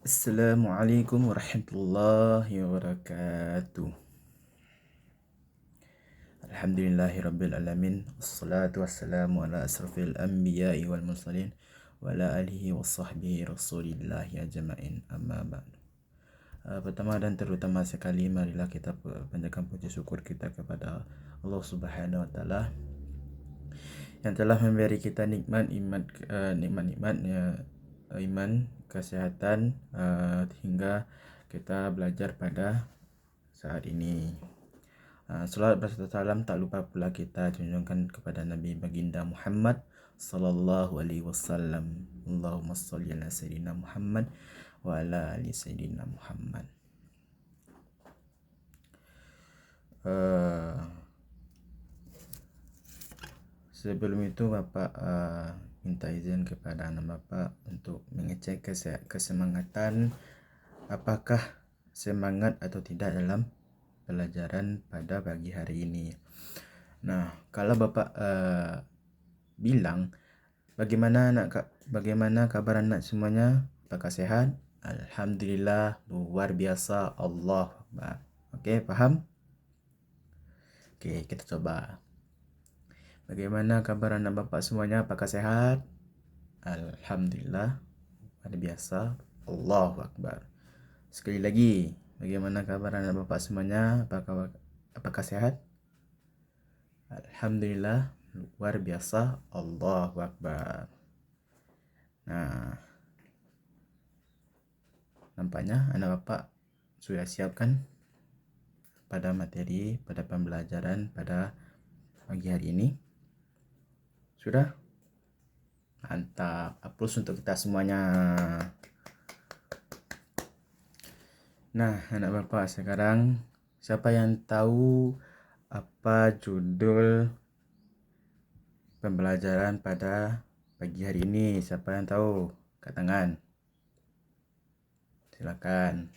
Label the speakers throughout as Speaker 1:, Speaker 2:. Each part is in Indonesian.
Speaker 1: Assalamualaikum warahmatullahi wabarakatuh. Alhamdulillahirrabbilalamin. Assalatu wassalamu ala asrafil anbiya'i wal mursalin wa ala alihi wa sahbihi rasulillahi ajma'in, amma ba'du. Pertama dan terutama sekali, marilah kita panjatkan puji syukur kita kepada Allah Subhanahu wa taala yang telah memberi kita nikmat iman, kesehatan, hingga kita belajar pada saat ini. Salawat berserta salam tak lupa pula kita junjungkan kepada Nabi Baginda Muhammad sallallahu alaihi wasallam. Allahumma shalli ala sayyidina Muhammad wa ala ali sayyidina Muhammad. Sebelum itu Bapak minta izin kepada anak Bapak untuk mengecek kesemangatan, apakah semangat atau tidak dalam pelajaran pada pagi hari ini. Nah, kalau Bapak bilang bagaimana kabar anak semuanya? Apakah sehat? Alhamdulillah, luar biasa, Allah Akbar. Oke, paham? Oke, kita coba. Bagaimana kabar anak Bapak semuanya? Apakah sehat? Alhamdulillah, luar biasa, Allahu Akbar. Sekali lagi, bagaimana kabar anak Bapak semuanya? Apakah sehat? Alhamdulillah, luar biasa, Allahu Akbar. Nah, nampaknya anak Bapak sudah siapkan pada materi, pada pembelajaran pada pagi hari ini. Sudah? Mantap, aplaus untuk kita semuanya. Nah, anak Bapak sekarang, siapa yang tahu apa judul pembelajaran pada pagi hari ini? Siapa yang tahu? Angkat tangan. Silakan.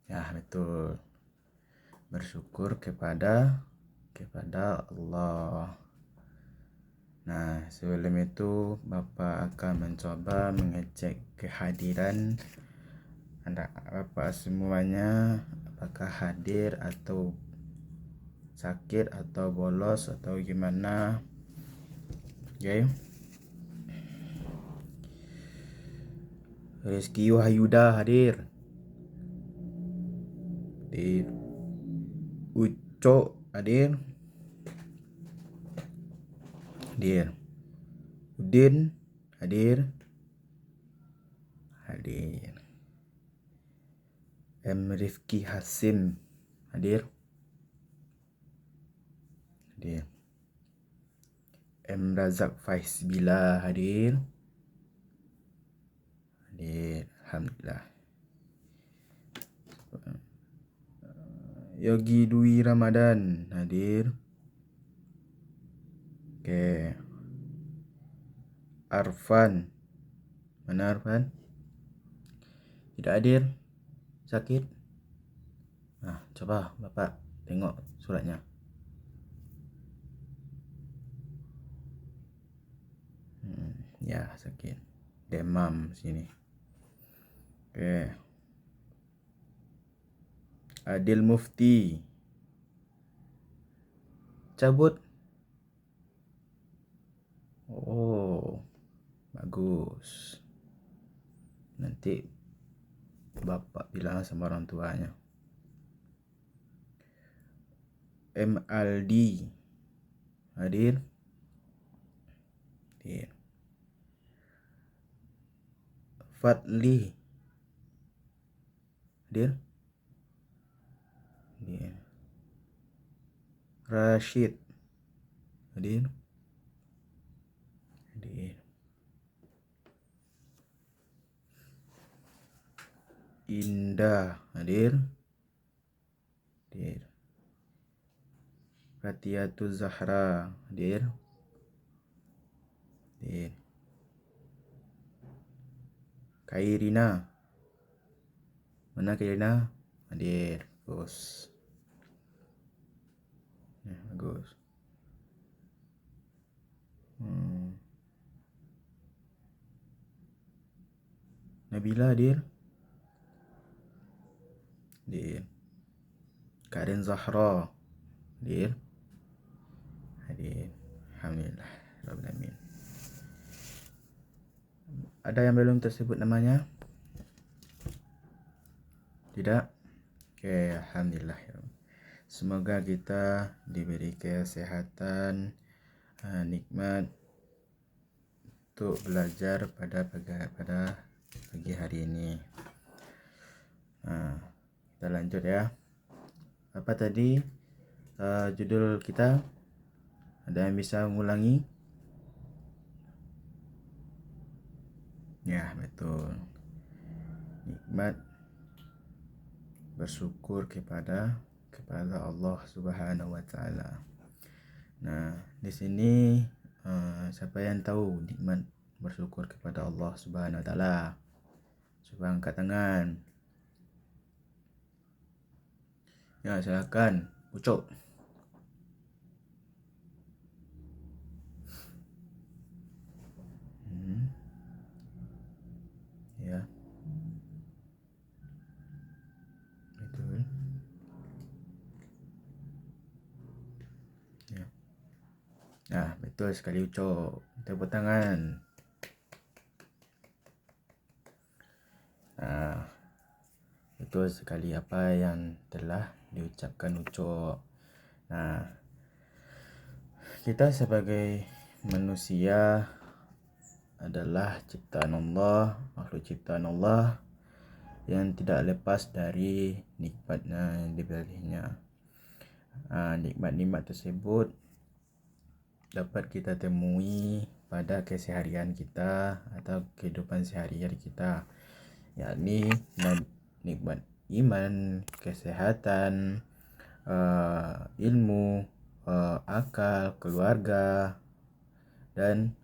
Speaker 1: Ya, betul. Bersyukur kepada Allah. Nah, sebelum itu Bapak akan mencoba mengecek kehadiran anak Bapak semuanya, apakah hadir atau sakit atau bolos atau gimana. Oke. Rizky Wahyuda hadir. Ucok hadir. Udin hadir. M. Rifki Hasim hadir. M. Razak Faiz Bila hadir. Alhamdulillah. Yogi Dwi Ramadan hadir. Oke. Arfan. Mana Arfan? Tidak hadir. Sakit. Nah, coba Bapak tengok suratnya. Ya, sakit. Demam sini. Oke. Adil Mufti cabut. Oh, bagus. Nanti Bapak bilang sama orang tuanya. M. Aldi hadir. Fadli hadir. Rashid hadir. Indah hadir. Fatiatul Zahra hadir. Kairina. Mana Kairina? Hadir. Bagus. Bagus. Nabila hadir? Hadir. Karin Zahra hadir? Hadir. Alhamdulillah Rabbil Alamin. Ada yang belum tersebut namanya? Tidak? Oke, Alhamdulillah. Semoga kita diberi kesehatan, nikmat untuk belajar pada pagi hari ini. Nah, kita lanjut ya. Apa tadi judul kita? Ada yang bisa mengulangi? Ya, betul. Nikmat bersyukur kepada Allah Subhanahu wa taala. Nah, di sini siapa yang tahu nikmat bersyukur kepada Allah Subhanahu wa taala? Coba angkat tangan. Ya, silakan. Ucok. Ya. Betul. Ya. Nah, betul sekali Ucok. Tepuk tangan. Nah, betul sekali apa yang telah diucapkan Ucok. Nah, kita sebagai manusia adalah ciptaan Allah, makhluk ciptaan Allah yang tidak lepas dari nikmatnya yang diberinya. Nikmat-nikmat tersebut dapat kita temui pada keseharian kita atau kehidupan sehari-hari kita, yakni nikmat iman, kesehatan, ilmu, akal, keluarga, dan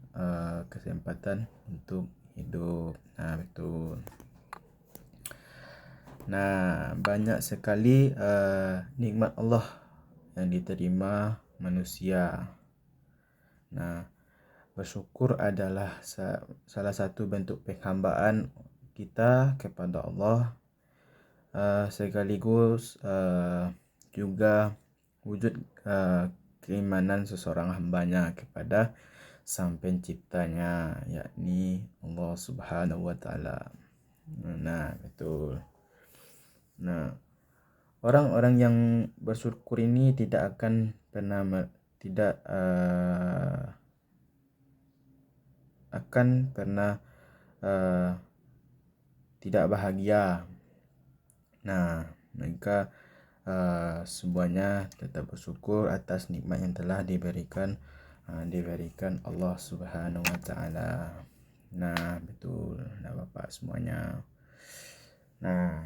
Speaker 1: kesempatan untuk hidup. Nah, betul. Nah, banyak sekali nikmat Allah yang diterima manusia. Nah, bersyukur adalah salah satu bentuk penghambaan kita kepada Allah, sekaligus juga wujud keimanan seseorang hambanya kepada sang penciptanya, yakni Allah Subhanahu wa taala. Nah, betul. Nah, orang-orang yang bersyukur ini tidak akan pernah tidak bahagia. Nah, mereka semuanya tetap bersyukur atas nikmat yang telah diberikan Allah Subhanahu wa taala. Nah, betul. Nah, Bapak semuanya. Nah,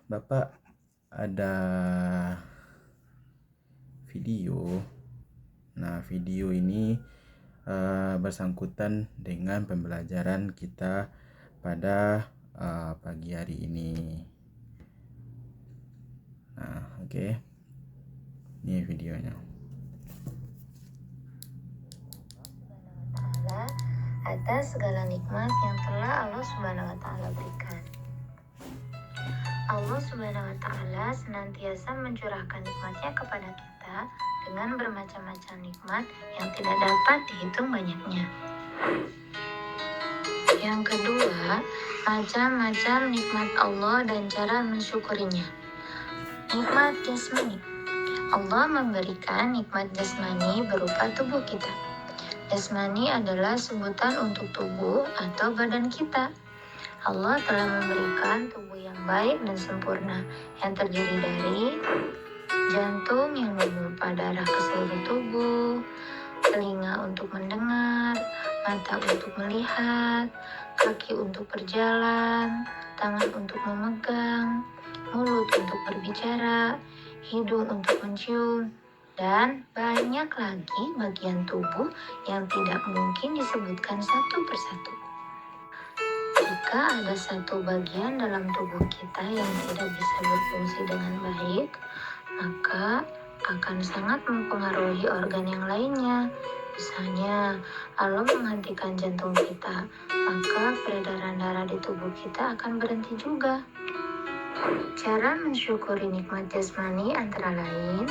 Speaker 1: Bapak ada video. Nah, video ini bersangkutan dengan pembelajaran kita pada pagi hari ini. Nah, oke. Ini videonya.
Speaker 2: Atas segala nikmat yang telah Allah Subhanahu wa taala berikan. Allah Subhanahu wa taala senantiasa mencurahkan nikmatnya kepada kita dengan bermacam-macam nikmat yang tidak dapat dihitung banyaknya. Yang kedua, macam-macam nikmat Allah dan cara mensyukurinya. Nikmat jasmani. Allah memberikan nikmat jasmani berupa tubuh kita. Jasmani adalah sebutan untuk tubuh atau badan kita. Allah telah memberikan tubuh yang baik dan sempurna yang terdiri dari jantung yang memompa darah ke seluruh tubuh, telinga untuk mendengar, mata untuk melihat, kaki untuk berjalan, tangan untuk memegang, mulut untuk berbicara, hidung untuk mencium, dan banyak lagi bagian tubuh yang tidak mungkin disebutkan satu persatu. Jika ada satu bagian dalam tubuh kita yang tidak bisa berfungsi dengan baik, maka akan sangat mempengaruhi organ yang lainnya. Misalnya, Allah menghentikan jantung kita, maka peredaran darah di tubuh kita akan berhenti juga. Cara mensyukuri nikmat jasmani antara lain,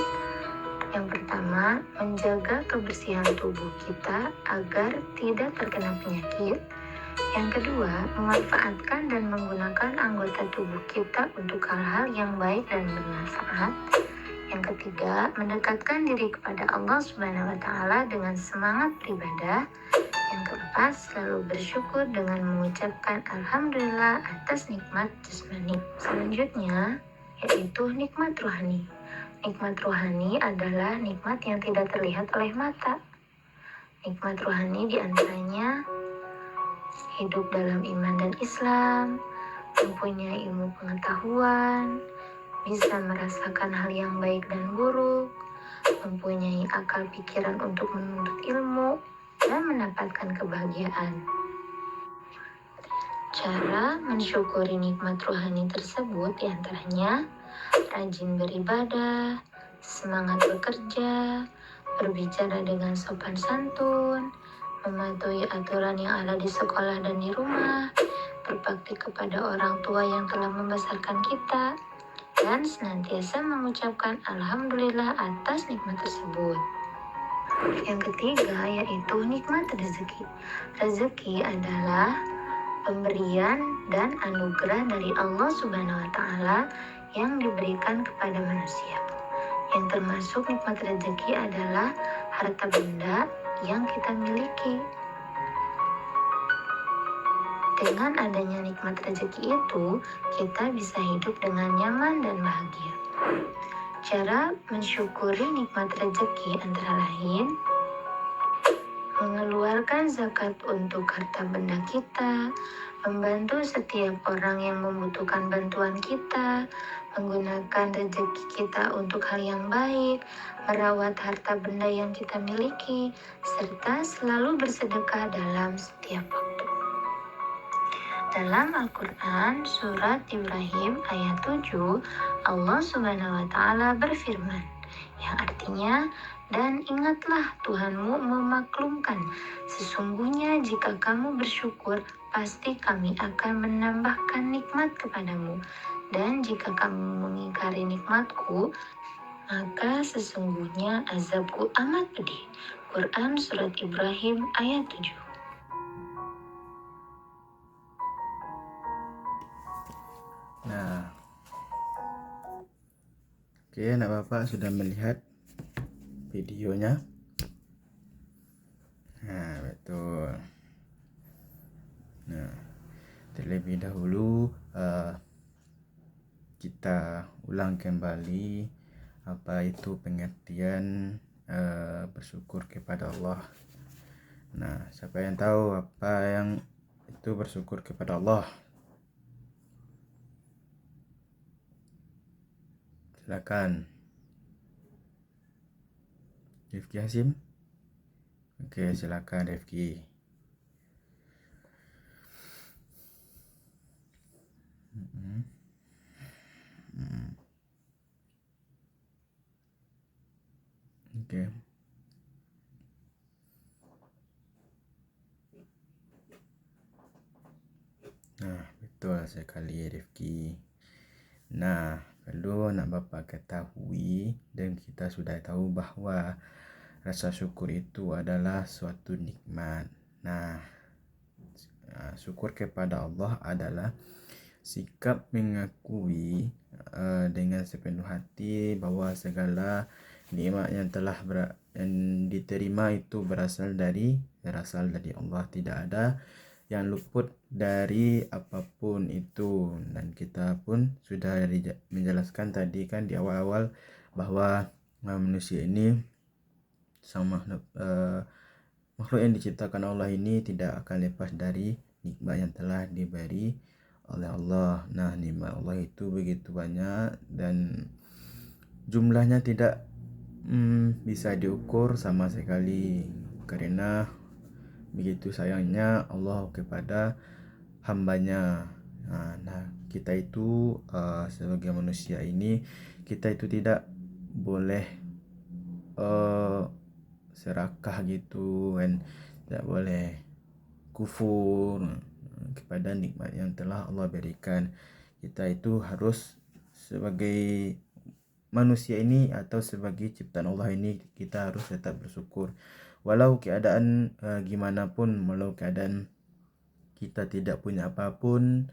Speaker 2: yang pertama, menjaga kebersihan tubuh kita agar tidak terkena penyakit. Yang kedua, memanfaatkan dan menggunakan anggota tubuh kita untuk hal-hal yang baik dan bermanfaat. Yang ketiga, mendekatkan diri kepada Allah Subhanahu wa Ta'ala dengan semangat beribadah. Yang keempat, selalu bersyukur dengan mengucapkan Alhamdulillah atas nikmat jasmani. Selanjutnya, yaitu nikmat rohani. Nikmat rohani adalah nikmat yang tidak terlihat oleh mata. Nikmat rohani diantaranya hidup dalam iman dan Islam, mempunyai ilmu pengetahuan, bisa merasakan hal yang baik dan buruk, mempunyai akal pikiran untuk menuntut ilmu, dan mendapatkan kebahagiaan. Cara mensyukuri nikmat rohani tersebut diantaranya rajin beribadah, semangat bekerja, berbicara dengan sopan santun, mematuhi aturan yang ada di sekolah dan di rumah, berbakti kepada orang tua yang telah membesarkan kita, dan senantiasa mengucapkan Alhamdulillah atas nikmat tersebut. Yang ketiga yaitu nikmat rezeki. Rezeki adalah pemberian dan anugerah dari Allah Subhanahu wa Ta'ala yang diberikan kepada manusia. Yang termasuk nikmat rezeki adalah harta benda yang kita miliki. Dengan adanya nikmat rezeki itu, kita bisa hidup dengan nyaman dan bahagia. Cara mensyukuri nikmat rezeki antara lain, mengeluarkan zakat untuk harta benda kita, membantu setiap orang yang membutuhkan bantuan kita, menggunakan rezeki kita untuk hal yang baik, merawat harta benda yang kita miliki, serta selalu bersedekah dalam setiap waktu. Dalam Al-Quran, surat Ibrahim ayat 7, Allah Subhanahu wa Ta'ala berfirman, yang artinya, dan ingatlah Tuhanmu memaklumkan, sesungguhnya jika kamu bersyukur, pasti kami akan menambahkan nikmat kepadamu. Dan jika kamu mengingkari nikmatku, maka sesungguhnya azabku amat pedih. Quran surat Ibrahim ayat 7.
Speaker 1: Nah, oke, anak bapak sudah melihat videonya. Nah, betul. Nah, terlebih dahulu kita ulang kembali apa itu pengertian bersyukur kepada Allah. Nah, siapa yang tahu apa yang itu bersyukur kepada Allah? Silakan. Rifki Hasim. Oke, silakan Rifki. Oke. Nah, betul sekali Rifki. Nah, perlu nak bapak ketahui dan kita sudah tahu bahwa rasa syukur itu adalah suatu nikmat. Nah, syukur kepada Allah adalah sikap mengakui dengan sepenuh hati bahwa segala nikmat yang telah yang diterima itu berasal dari Allah. Tidak ada yang luput dari apapun itu, dan kita pun sudah menjelaskan tadi kan di awal-awal bahwa manusia ini sama makhluk yang diciptakan Allah ini tidak akan lepas dari nikmat yang telah diberi oleh Allah. Nah, nikmat Allah itu begitu banyak dan jumlahnya tidak bisa diukur sama sekali, karena begitu sayangnya Allah kepada hambanya. Nah, kita itu sebagai manusia ini, kita itu tidak boleh serakah gitu kan, tidak boleh kufur kepada nikmat yang telah Allah berikan. Kita itu harus sebagai manusia ini atau sebagai ciptaan Allah ini, kita harus tetap bersyukur walau keadaan gimana pun, walau keadaan kita tidak punya apapun,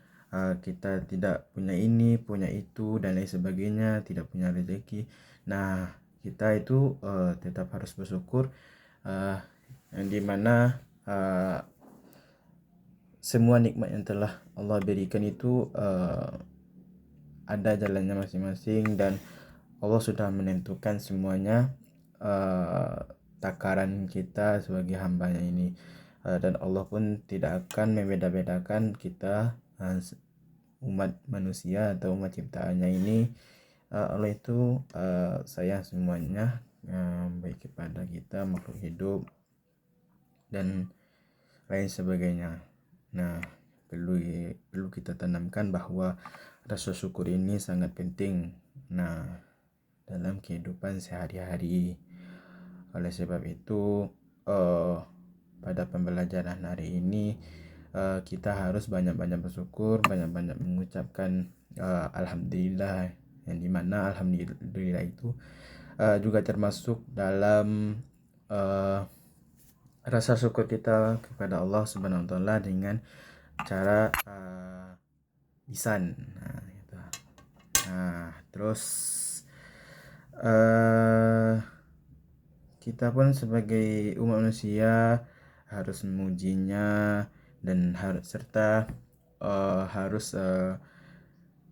Speaker 1: kita tidak punya ini, punya itu dan lain sebagainya, tidak punya rezeki. Nah, kita itu tetap harus bersyukur, yang dimana semua nikmat yang telah Allah berikan itu ada jalannya masing-masing, dan Allah sudah menentukan semuanya, takaran kita sebagai hambanya ini, dan Allah pun tidak akan membeda-bedakan kita, umat manusia atau umat ciptaannya ini. Allah itu sayang semuanya, baik kepada kita, makhluk hidup dan lain sebagainya. Nah, perlu kita tanamkan bahwa rasa syukur ini sangat penting, nah, dalam kehidupan sehari-hari. Oleh sebab itu, pada pembelajaran hari ini, kita harus banyak-banyak bersyukur, banyak-banyak mengucapkan alhamdulillah, yang dimana alhamdulillah itu juga termasuk dalam rasa syukur kita kepada Allah Subhanahu wa taala dengan cara lisan. Nah, gitu. Nah, terus kita pun sebagai umat manusia harus memujinya dan serta harus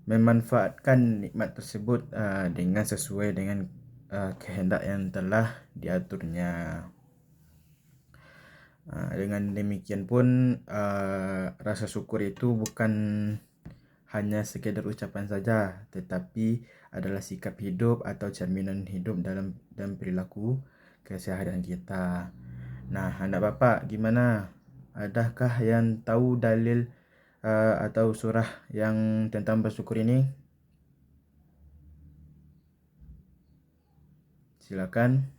Speaker 1: memanfaatkan nikmat tersebut dengan sesuai dengan kehendak yang telah diaturnya. Dengan demikian pun rasa syukur itu bukan hanya sekedar ucapan saja, tetapi adalah sikap hidup atau cerminan hidup dalam perilaku keseharian kita. Nah, anak bapak gimana? Adakah yang tahu dalil atau surah yang tentang bersyukur ini? Silakan.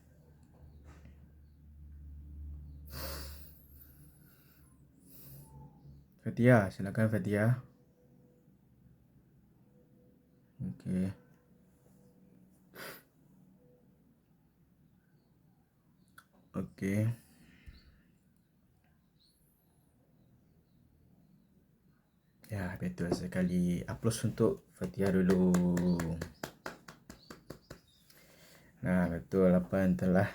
Speaker 1: Fatia, silakan Fatia. Oke. Oke. Ya, betul sekali. Aplaus untuk Fatia dulu. Nah, betul apa yang telah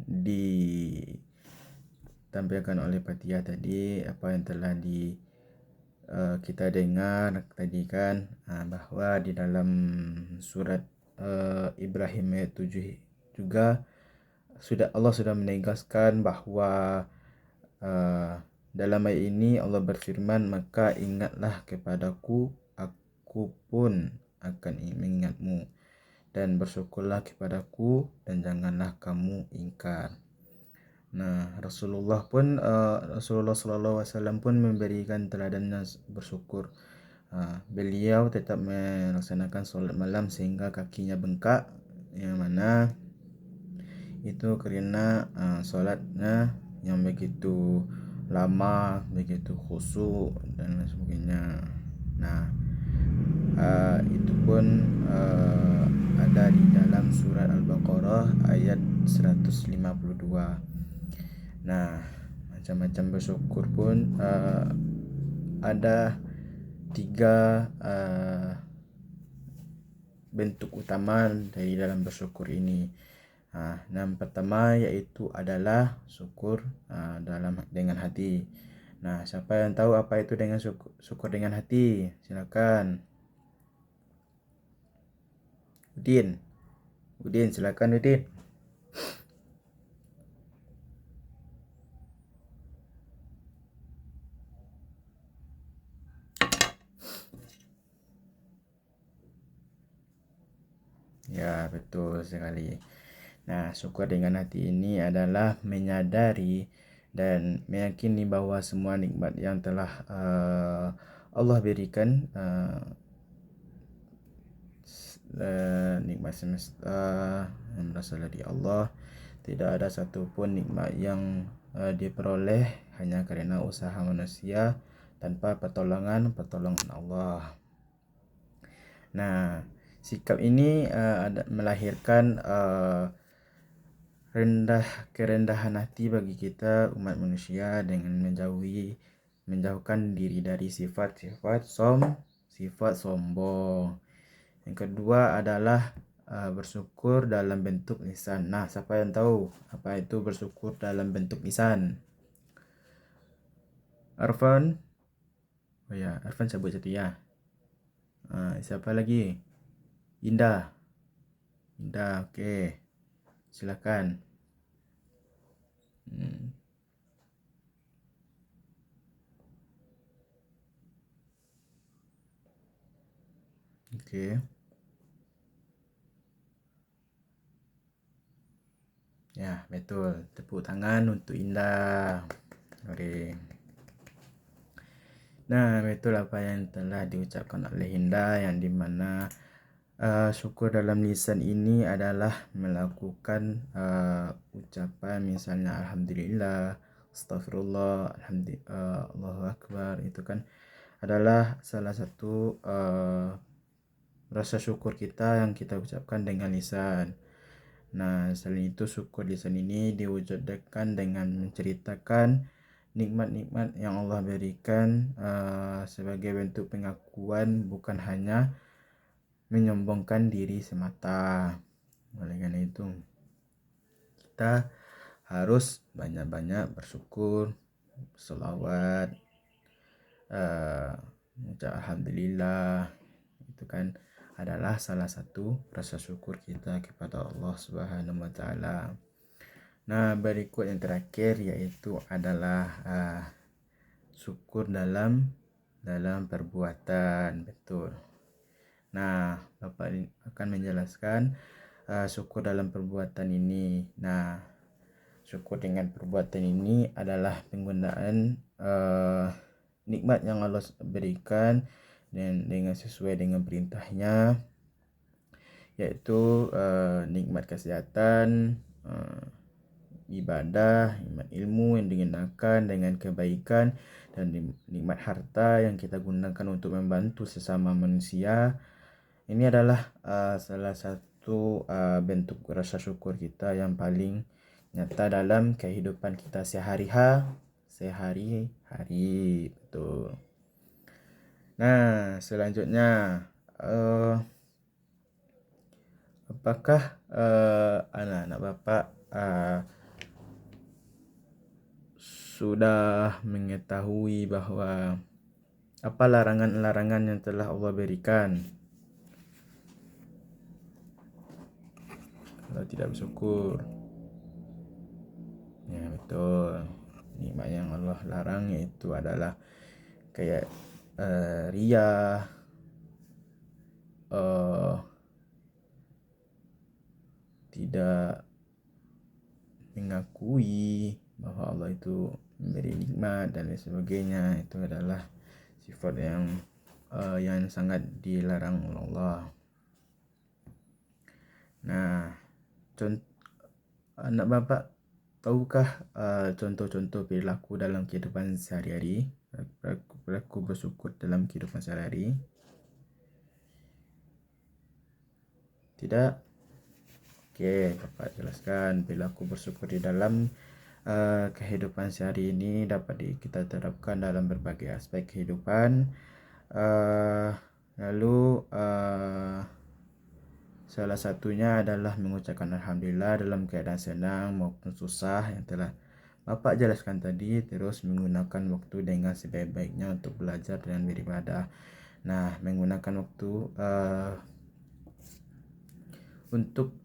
Speaker 1: ditampilkan oleh Fatia tadi, apa yang telah kita dengar tadi kan, bahwa di dalam surat Ibrahim ayat 7 juga Allah sudah menegaskan bahwa dalam ayat ini Allah berfirman, maka ingatlah kepadaku, aku pun akan mengingatmu, dan bersyukurlah kepadaku dan janganlah kamu ingkar. Nah, Rasulullah SAW pun memberikan teladan bersyukur. Beliau tetap melaksanakan sholat malam sehingga kakinya bengkak, yang mana itu karena sholatnya yang begitu lama, begitu khusyuk dan lain sebagainya. Nah, itu pun ada di dalam surat Al-Baqarah ayat 152. Nah, macam-macam bersyukur pun ada 3 bentuk utama dari dalam bersyukur ini. Yang pertama yaitu adalah syukur dengan hati. Nah, siapa yang tahu apa itu dengan syukur dengan hati? Silakan. Udin, silakan Udin. Ya, betul sekali. Nah, syukur dengan hati ini adalah menyadari dan meyakini bahwa semua nikmat yang telah Allah berikan, nikmat semesta yang berasal dari Allah, tidak ada satupun nikmat yang diperoleh hanya karena usaha manusia tanpa pertolongan Allah. Nah, sikap ini melahirkan kerendahan hati bagi kita umat manusia dengan menjauhkan diri dari sifat sombong. Yang kedua adalah bersyukur dalam bentuk lisan. Nah, siapa yang tahu apa itu bersyukur dalam bentuk lisan? Arfan? Oh ya, Arfan sebut satu ya. Siapa lagi? Indah. Oke. Silakan. Oke. Ya, betul. Tepuk tangan untuk Indah. Oke. Nah, betul apa yang telah diucapkan oleh Indah, yang dimana syukur dalam lisan ini adalah melakukan ucapan misalnya alhamdulillah, astagfirullah, Allahu akbar. Itu kan adalah salah satu rasa syukur kita yang kita ucapkan dengan lisan. Nah, selain itu syukur lisan ini diwujudkan dengan menceritakan nikmat-nikmat yang Allah berikan sebagai bentuk pengakuan, bukan hanya menyombongkan diri semata. Oleh karena itu, kita harus banyak-banyak bersyukur, selawat, ucap alhamdulillah. Itu kan adalah salah satu rasa syukur kita kepada Allah Subhanahu wa taala. Nah, berikut yang terakhir yaitu adalah syukur dalam perbuatan. Betul. Nah, Bapak akan menjelaskan syukur dalam perbuatan ini. Nah, syukur dengan perbuatan ini adalah penggunaan nikmat yang Allah berikan dan dengan sesuai dengan perintahnya, yaitu nikmat kesehatan, ibadah, nikmat ilmu yang digunakan dengan kebaikan, dan nikmat harta yang kita gunakan untuk membantu sesama manusia. Ini adalah salah satu bentuk rasa syukur kita yang paling nyata dalam kehidupan kita sehari-hari. Betul. Nah, selanjutnya apakah anak-anak Bapak sudah mengetahui bahwa apa larangan-larangan yang telah Allah berikan? Kalau tidak bersyukur, ya betul, nikmat yang Allah larang yaitu adalah kayak riya, tidak mengakui bahwa Allah itu memberi nikmat dan lain sebagainya. Itu adalah sifat yang sangat dilarang oleh Allah. Nah, anak Bapak tahukah contoh-contoh perilaku dalam kehidupan sehari-hari, perilaku bersyukur dalam kehidupan sehari-hari? Tidak? Oke, Bapak jelaskan. Perilaku bersyukur di dalam kehidupan sehari ini dapat kita terapkan dalam berbagai aspek kehidupan. Lalu salah satunya adalah mengucapkan alhamdulillah dalam keadaan senang maupun susah yang telah Bapak jelaskan tadi, terus menggunakan waktu dengan sebaik-baiknya untuk belajar dan beribadah. Nah, menggunakan waktu untuk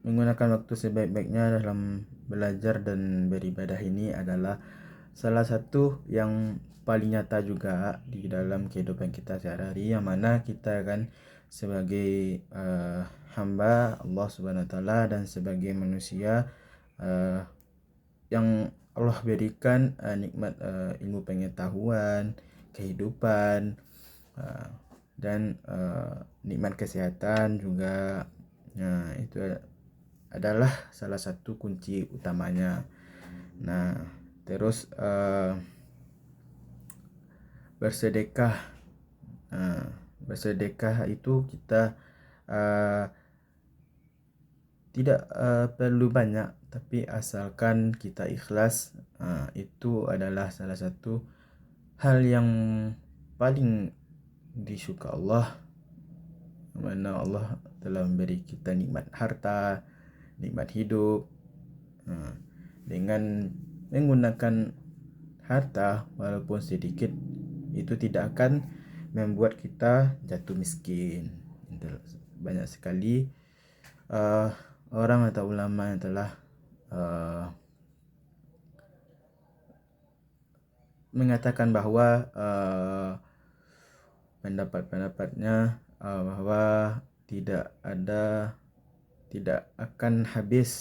Speaker 1: menggunakan waktu sebaik-baiknya dalam belajar dan beribadah ini adalah salah satu yang paling nyata juga di dalam kehidupan kita sehari-hari, yang mana kita kan sebagai hamba Allah Subhanahu wa taala dan sebagai manusia yang Allah berikan nikmat ilmu pengetahuan, kehidupan, dan nikmat kesehatan juga. Nah, itu adalah salah satu kunci utamanya. Nah, terus bersedekah. Bersedekah itu kita tidak perlu banyak, tapi asalkan kita ikhlas, itu adalah salah satu hal yang paling disuka Allah, mana Allah telah memberi kita nikmat harta, nikmat hidup. Dengan menggunakan harta walaupun sedikit, itu tidak akan membuat kita jatuh miskin. Banyak sekali orang atau ulama yang telah mengatakan bahwa pendapat-pendapatnya bahwa tidak akan habis,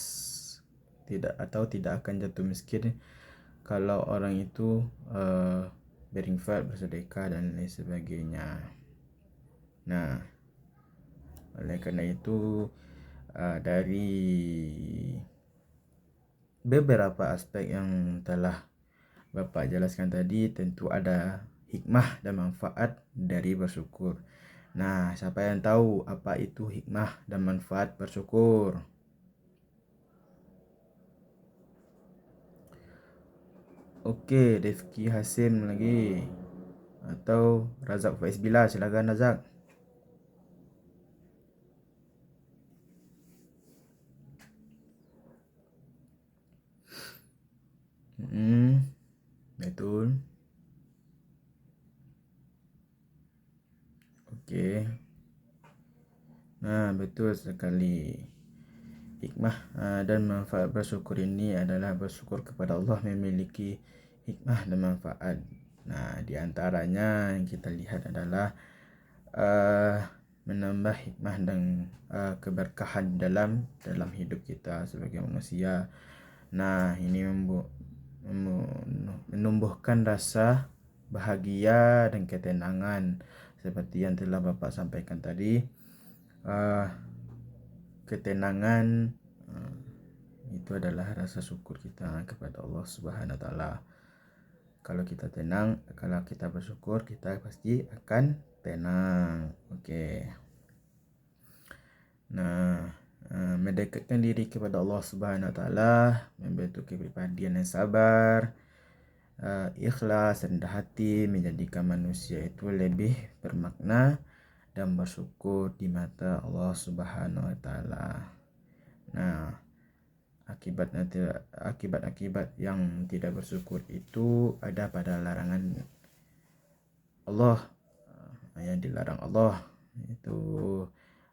Speaker 1: tidak akan jatuh miskin kalau orang itu berinfak, bersedekah dan lain sebagainya. Nah, oleh karena itu dari beberapa aspek yang telah Bapak jelaskan tadi, tentu ada hikmah dan manfaat dari bersyukur. Nah, siapa yang tahu apa itu hikmah dan manfaat bersyukur? Oke, Rifki Hasim lagi, atau Razak Faiz Bila, silakan Razak. Betul. Oke. Nah, betul sekali. Hikmah dan manfaat bersyukur ini adalah bersyukur kepada Allah memiliki hikmah dan manfaat. Nah, di antaranya yang kita lihat adalah menambah hikmah dan keberkahan dalam hidup kita sebagai manusia. Nah, ini menumbuhkan rasa bahagia dan ketenangan seperti yang telah Bapak sampaikan tadi. Ketenangan itu adalah rasa syukur kita kepada Allah Subhanahu wa taala. Kalau kita tenang, kalau kita bersyukur, kita pasti akan tenang. Oke. Nah, mendekatkan diri kepada Allah Subhanahu wa taala, membentuk kepribadian yang sabar, ikhlas, rendah hati, menjadikan manusia itu lebih bermakna dan bersyukur di mata Allah Subhanahu wa taala. Nah, akibat yang tidak bersyukur itu ada pada larangan Allah. Yang dilarang Allah itu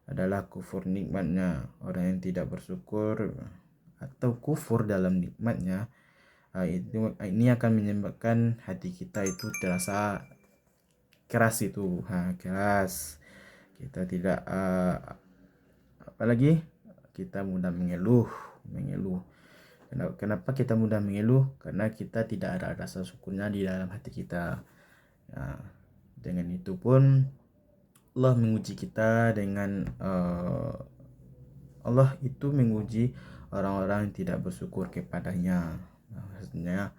Speaker 1: adalah kufur nikmatnya. Orang yang tidak bersyukur atau kufur dalam nikmatnya, ini akan menyebabkan hati kita itu terasa keras, keras. Kita tidak apalagi kita mudah mengeluh. Kenapa kita mudah mengeluh? Karena kita tidak ada rasa syukurnya di dalam hati kita. Nah, dengan itu pun Allah menguji kita dengan Allah itu menguji orang-orang yang tidak bersyukur kepadanya. Nah, maksudnya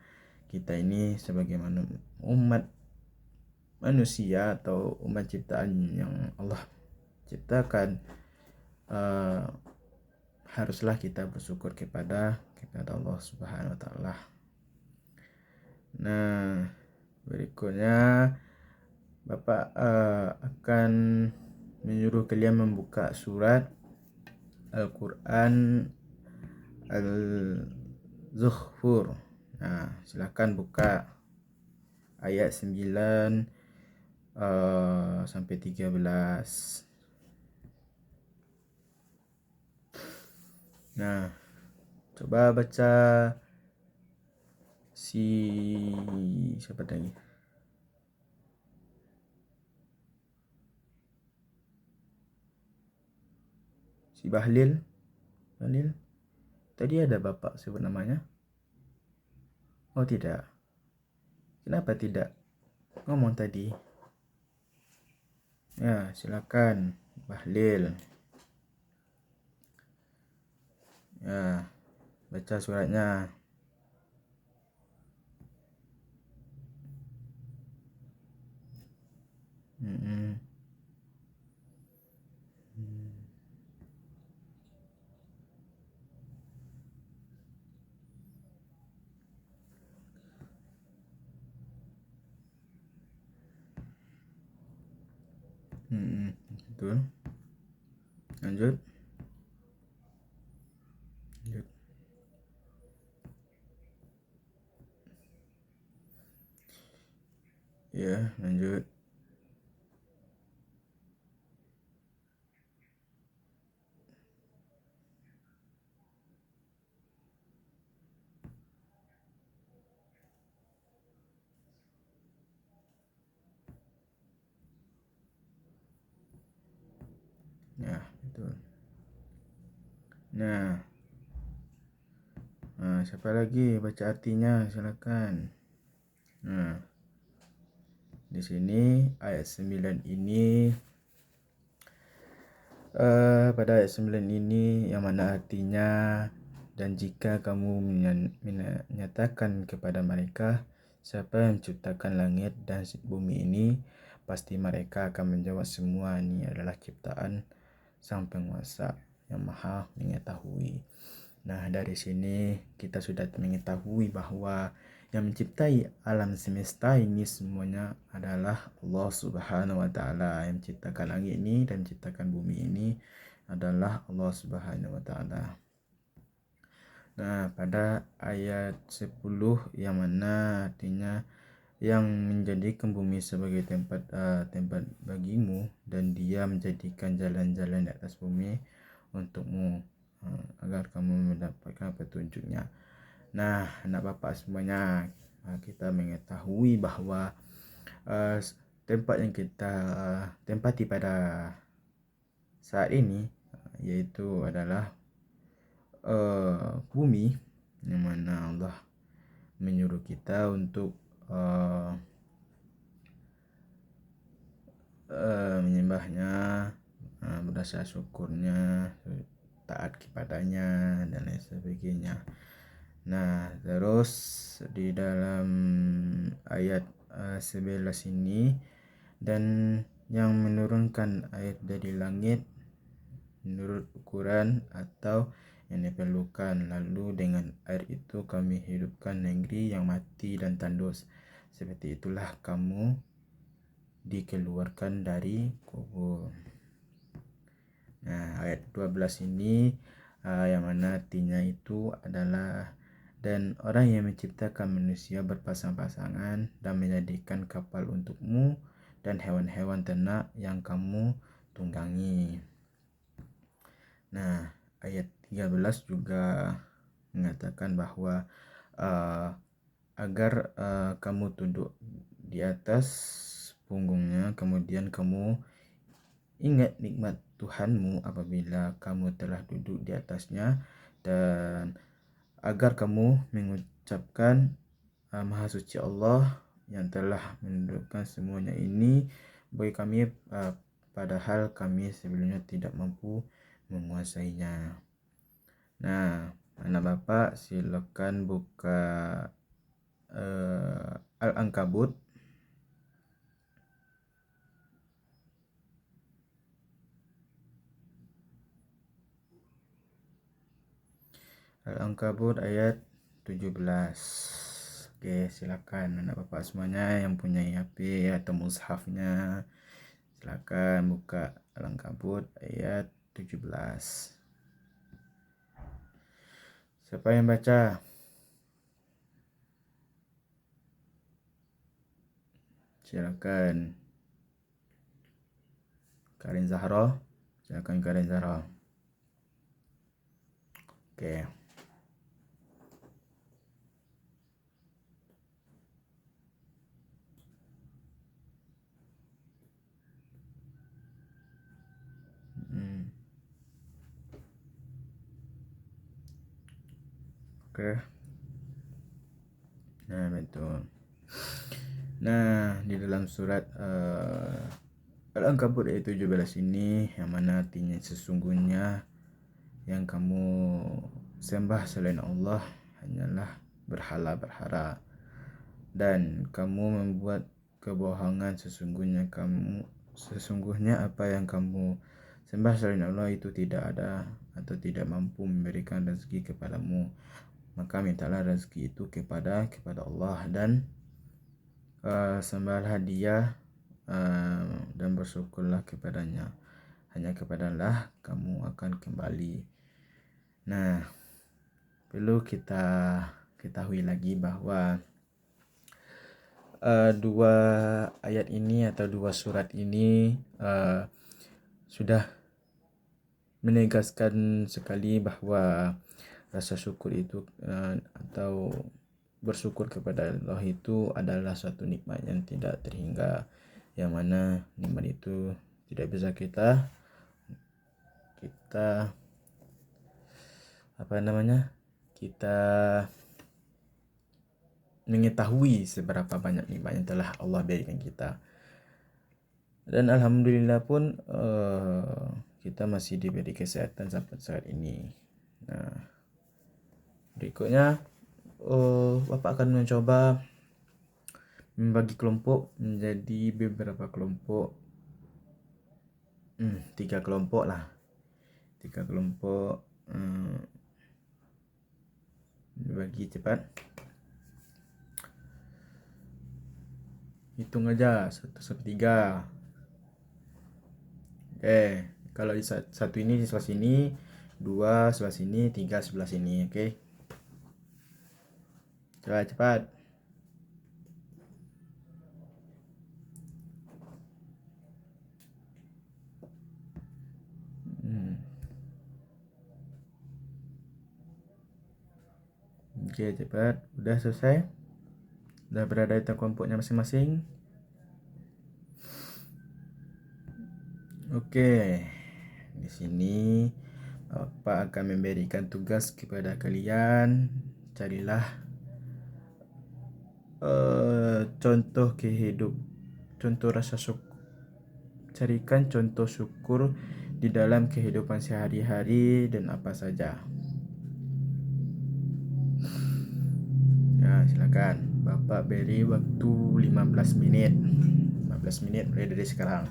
Speaker 1: kita ini sebagai umat manusia atau umat ciptaan yang Allah ciptakan, haruslah kita bersyukur kepada Allah Subhanahu wa taala. Nah, berikutnya Bapak akan menyuruh kalian membuka surat Al-Quran Al-Zukhruf. Nah, silakan buka ayat 9 sampai 13. Nah, coba baca siapa tadi? Si Bahlil. Tadi ada Bapak sebut namanya? Oh tidak. Kenapa tidak ngomong tadi? Ya, silakan Bahlil. Ya, baca suratnya. Mm-mm. Betul. Lanjut. Lanjut. Ya, lanjut. Ya, betul. Nah, siapa lagi baca artinya, silakan. Nah, di sini ayat 9 ini, pada ayat 9 ini yang mana artinya, dan jika kamu menyatakan kepada mereka, siapa yang menciptakan langit dan bumi ini, pasti mereka akan menjawab, semua ini adalah ciptaan Sang Penguasa yang Maha Mengetahui. Nah, dari sini kita sudah mengetahui bahwa yang menciptai alam semesta ini semuanya adalah Allah Subhanahu wa taala. Yang menciptakan langit ini dan menciptakan bumi ini adalah Allah Subhanahu wa taala. Nah, pada ayat 10 yang mana artinya yang menjadikan bumi sebagai tempat bagimu, dan dia menjadikan jalan-jalan di atas bumi untukmu, agar kamu mendapatkan petunjuknya. Nah, anak bapak semuanya, kita mengetahui bahwa tempat yang kita tempati pada saat ini yaitu adalah bumi, yang mana Allah menyuruh kita untuk menyembahnya, berasa syukurnya, taat kepadanya, dan lain sebagainya. Nah, terus di dalam ayat 11 ini, dan yang menurunkan air dari langit menurut ukuran atau yang diperlukan, lalu dengan air itu kami hidupkan negeri yang mati dan tandus, seperti itulah kamu dikeluarkan dari kubur. Nah, ayat 12 ini yang mana artinya itu adalah, dan orang yang menciptakan manusia berpasang-pasangan dan menjadikan kapal untukmu dan hewan-hewan ternak yang kamu tunggangi. Nah, ayat 13 juga mengatakan bahwa agar kamu tunduk di atas punggungnya, kemudian kamu ingat nikmat Tuhanmu apabila kamu telah duduk di atasnya, dan agar kamu mengucapkan Maha Suci Allah yang telah menundukkan semuanya ini bagi kami, padahal kami sebelumnya tidak mampu menguasainya. Nah, anak bapak silakan buka Al-Ankabut ayat 17. Oke, silakan anak bapak semuanya yang punya HP atau mushafnya, silakan buka Al-Ankabut ayat 17. Siapa yang baca? Silakan Karin Zahra. Silakan Karin Zahra. Oke. Oke. Nah, betul. Nah, di dalam surat Al-Ankabut ayat 17 ini, yang mana artinya sesungguhnya yang kamu sembah selain Allah hanyalah berhala-berhala, dan kamu membuat kebohongan. Sesungguhnya apa yang kamu sembah selain Allah itu tidak ada atau tidak mampu memberikan rezeki kepadamu. Maka mintalah rezeki itu kepada Allah, dan sembahlah Dia, dan bersyukurlah kepadanya. Hanya kepada-Nya kamu akan kembali. Nah, perlu kita ketahui lagi bahwa dua ayat ini atau dua surat ini sudah menegaskan sekali bahwa rasa syukur itu atau bersyukur kepada Allah itu adalah suatu nikmat yang tidak terhingga, yang mana nikmat itu tidak bisa kita kita mengetahui seberapa banyak nikmat yang telah Allah berikan kita. Dan alhamdulillah pun kita masih diberi kesehatan sampai saat ini. Nah, berikutnya Bapak akan mencoba membagi kelompok menjadi beberapa kelompok, 3 kelompok lah. 3 kelompok, dibagi cepat. Hitung aja 1/3. Oke, kalau satu ini di sebelah sini, 2 sebelah sini, 3 sebelah sini. Oke, coba cepat. Oke, cepat. Udah selesai? Udah berada di kelompoknya masing-masing? Oke, di sini Bapak akan memberikan tugas kepada kalian. Carilah carikan contoh syukur di dalam kehidupan sehari-hari dan apa saja. Ya, silakan. Bapak beri waktu 15 menit. 15 menit mulai dari sekarang.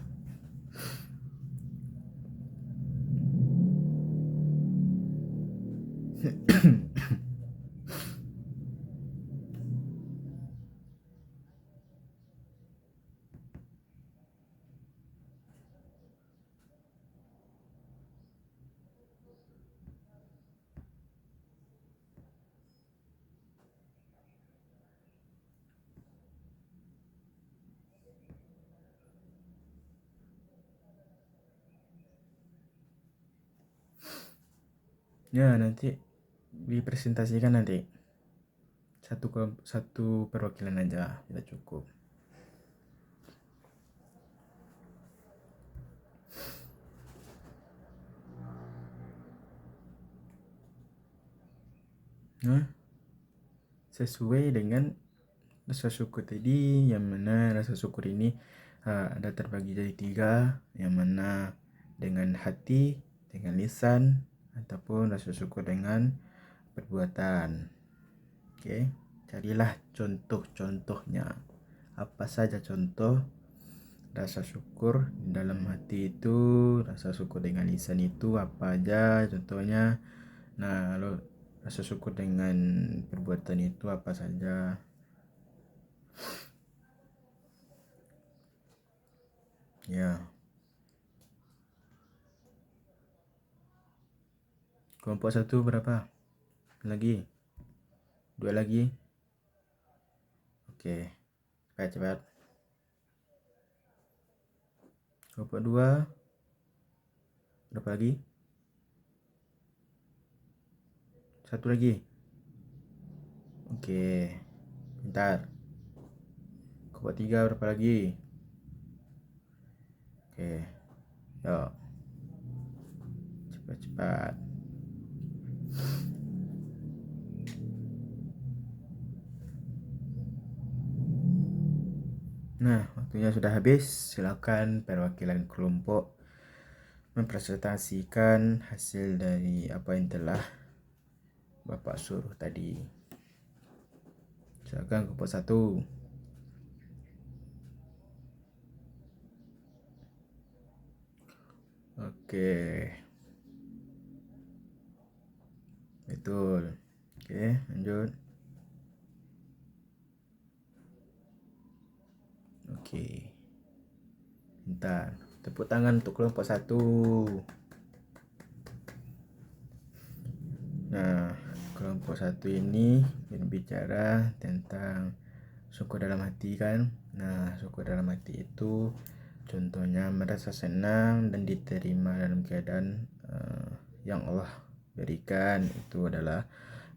Speaker 1: Ya, nanti dipresentasikan nanti. Satu perwakilan aja tidak cukup. Nah, sesuai dengan rasa syukur tadi, yang mana rasa syukur ini ada terbagi jadi 3, yang mana dengan hati, dengan lisan, ataupun rasa syukur dengan perbuatan. Oke, carilah contoh-contohnya. Apa saja contoh rasa syukur di dalam hati itu, rasa syukur dengan lisan itu apa aja contohnya. Nah, lalu rasa syukur dengan perbuatan itu apa saja. Ya. Kelompok 1 berapa? Lagi? 2 lagi? Oke. Cepat. Kelompok 2 berapa lagi? 1 lagi? Oke. Bentar. Kelompok 3 berapa lagi? Oke. Yuk. Cepat. Nah, waktunya sudah habis. Silakan perwakilan kelompok mempresentasikan hasil dari apa yang telah Bapak suruh tadi. Silakan kelompok 1. Oke. Betul. Oke, lanjut. Oke. Bentar. Tepuk tangan untuk kelompok 1. Nah, kelompok 1 ini berbicara tentang syukur dalam hati kan. Nah, syukur dalam hati itu contohnya merasa senang dan diterima dalam keadaan yang Allah berikan. Itu adalah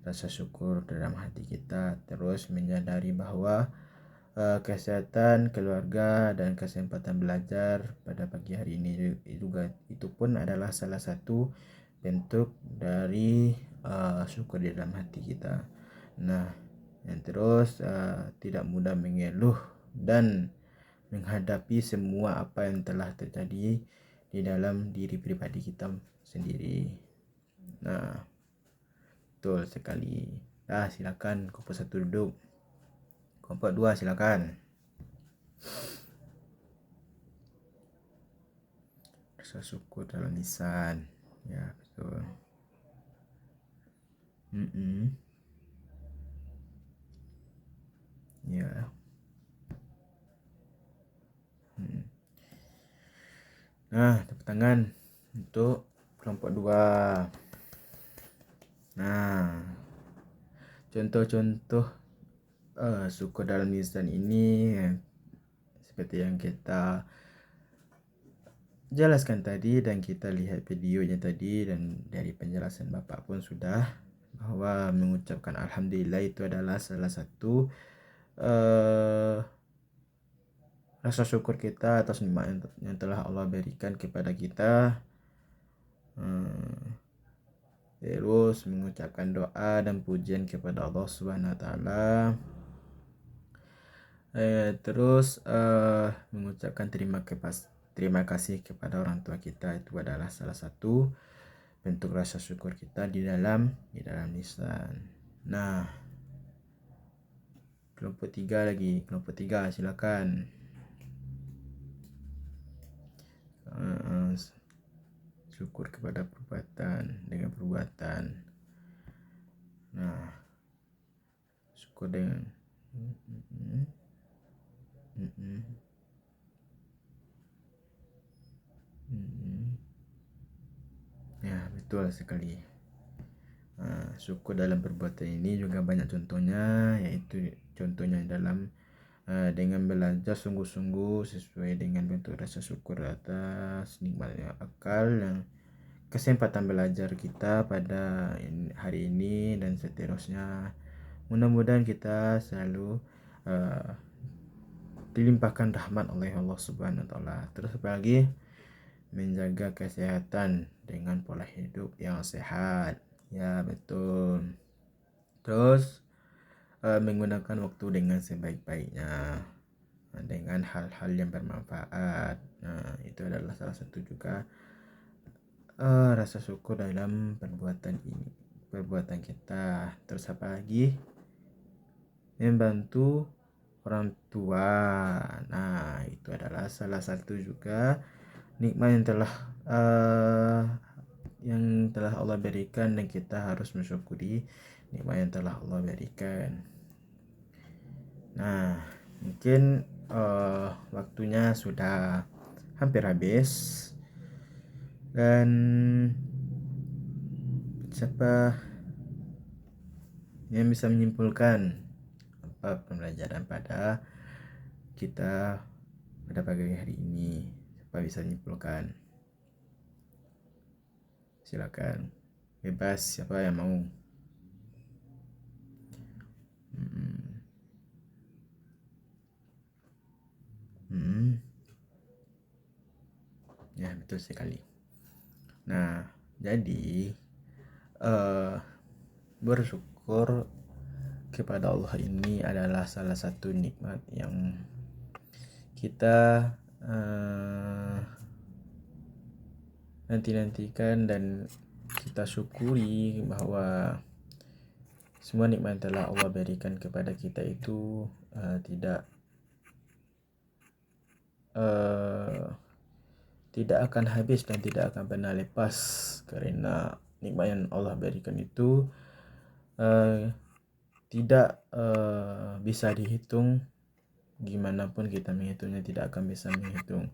Speaker 1: rasa syukur dalam hati kita. Terus menyadari bahwa kesehatan keluarga dan kesempatan belajar pada pagi hari ini juga itu pun adalah salah satu bentuk dari syukur di dalam hati kita. Nah, yang terus tidak mudah mengeluh dan menghadapi semua apa yang telah terjadi di dalam diri pribadi kita sendiri. Nah, betul sekali. Silakan kelompok 1 duduk. Kelompok 2 silakan. Rasa syukur dalam lisan. Ya, betul. Ya. Nah, tepuk tangan untuk kelompok 2. Nah, contoh-contoh syukur dalam lisan ini seperti yang kita jelaskan tadi dan kita lihat videonya tadi, dan dari penjelasan Bapak pun sudah bahwa mengucapkan alhamdulillah itu adalah salah satu rasa syukur kita atas nikmat yang telah Allah berikan kepada kita. Terus mengucapkan doa dan pujian kepada Allah Subhanahu wa taala. Terus mengucapkan terima kasih kepada orang tua kita, itu adalah salah satu bentuk rasa syukur kita di dalam lisan. Nah, kelompok 3 lagi. Kelompok 3 silakan. Syukur kepada perbuatan dengan perbuatan. Nah, syukur dengan ya, betul sekali. Syukur dalam perbuatan ini juga banyak contohnya, yaitu contohnya dalam dengan belajar sungguh-sungguh sesuai dengan bentuk rasa syukur atas nikmatnya akal dan kesempatan belajar kita pada hari ini dan seterusnya. Mudah-mudahan kita selalu dilimpahkan rahmat oleh Allah Subhanahu wa taala. Terus apalagi menjaga kesehatan dengan pola hidup yang sehat. Ya, betul. Terus menggunakan waktu dengan sebaik-baiknya dengan hal-hal yang bermanfaat. Nah, itu adalah salah satu juga rasa syukur dalam perbuatan kita. Terus apa lagi? Membantu orang tua. Nah, itu adalah salah satu juga nikmat yang telah Allah berikan, dan kita harus mensyukuri nikmat yang telah Allah berikan. Nah, mungkin waktunya sudah hampir habis, dan siapa yang bisa menyimpulkan apa pembelajaran pada kita pada pagi hari ini? Siapa bisa menyimpulkan? Silakan, bebas, siapa yang mau. Ya, betul sekali. Nah, jadi bersyukur kepada Allah ini adalah salah satu nikmat yang kita nanti-nantikan, dan kita syukuri bahwa semua nikmat yang telah Allah berikan kepada kita itu tidak akan habis dan tidak akan pernah lepas, karena nikmat yang Allah berikan itu tidak bisa dihitung. Gimana pun kita menghitungnya tidak akan bisa menghitung.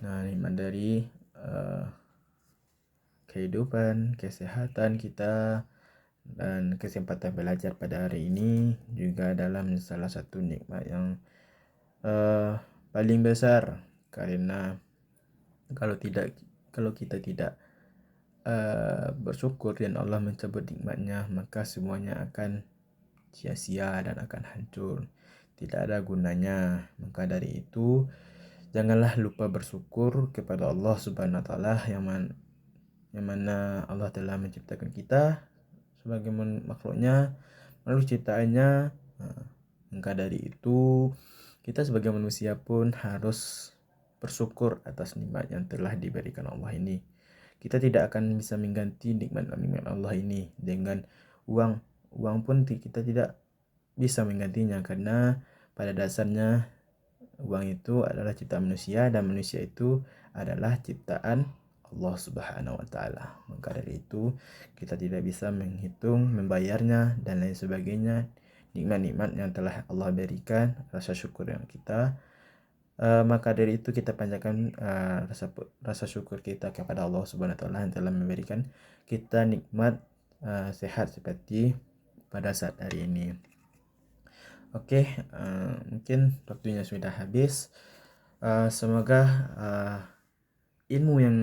Speaker 1: Nah, nikmat dari kehidupan, kesehatan kita, dan kesempatan belajar pada hari ini juga dalam salah satu nikmat yang paling besar, karena kalau kita tidak bersyukur dan Allah mencabut nikmatnya, maka semuanya akan sia-sia dan akan hancur, tidak ada gunanya. Maka dari itu janganlah lupa bersyukur kepada Allah Subhanahu wa taala yang mana Allah telah menciptakan kita sebagai makhluknya melalui ciptaannya. Maka dari itu kita sebagai manusia pun harus bersyukur atas nikmat yang telah diberikan Allah ini. Kita tidak akan bisa mengganti nikmat-nikmat Allah ini dengan uang. Uang pun kita tidak bisa menggantinya, karena pada dasarnya uang itu adalah ciptaan manusia dan manusia itu adalah ciptaan Allah Subhanahu wa taala. Maka dari itu kita tidak bisa menghitung, membayarnya dan lain sebagainya. Nikmat-nikmat yang telah Allah berikan, rasa syukur yang kita maka dari itu kita panjatkan rasa syukur kita kepada Allah Subhanahu wa taala yang telah memberikan kita nikmat sehat seperti pada saat hari ini. Oke, mungkin waktunya sudah habis. Semoga ilmu yang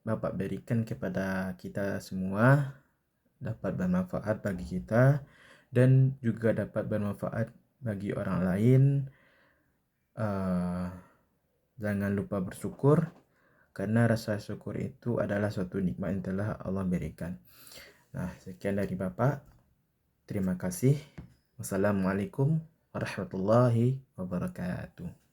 Speaker 1: Bapak berikan kepada kita semua dapat bermanfaat bagi kita dan juga dapat bermanfaat bagi orang lain. Jangan lupa bersyukur, karena rasa syukur itu adalah suatu nikmat yang telah Allah berikan. Nah, sekian dari Bapak. Terima kasih. Wassalamualaikum warahmatullahi wabarakatuh.